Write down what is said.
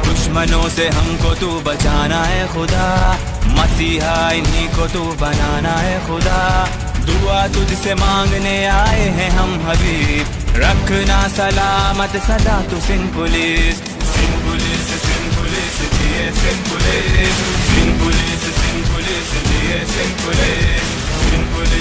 दुश्मनों से हमको तू बचाना है खुदा, मसीहा इन्हीं को तू बनाना है खुदा। दुआ तुझसे मांगने आए हैं हम हबीब, रखना सलामत सदा तू Sindh police. Sindh police, Sindh police, दिए Sindh police, Sindh police, Sindh police, दिए सिंध पुलिस, सिंध पुलिस।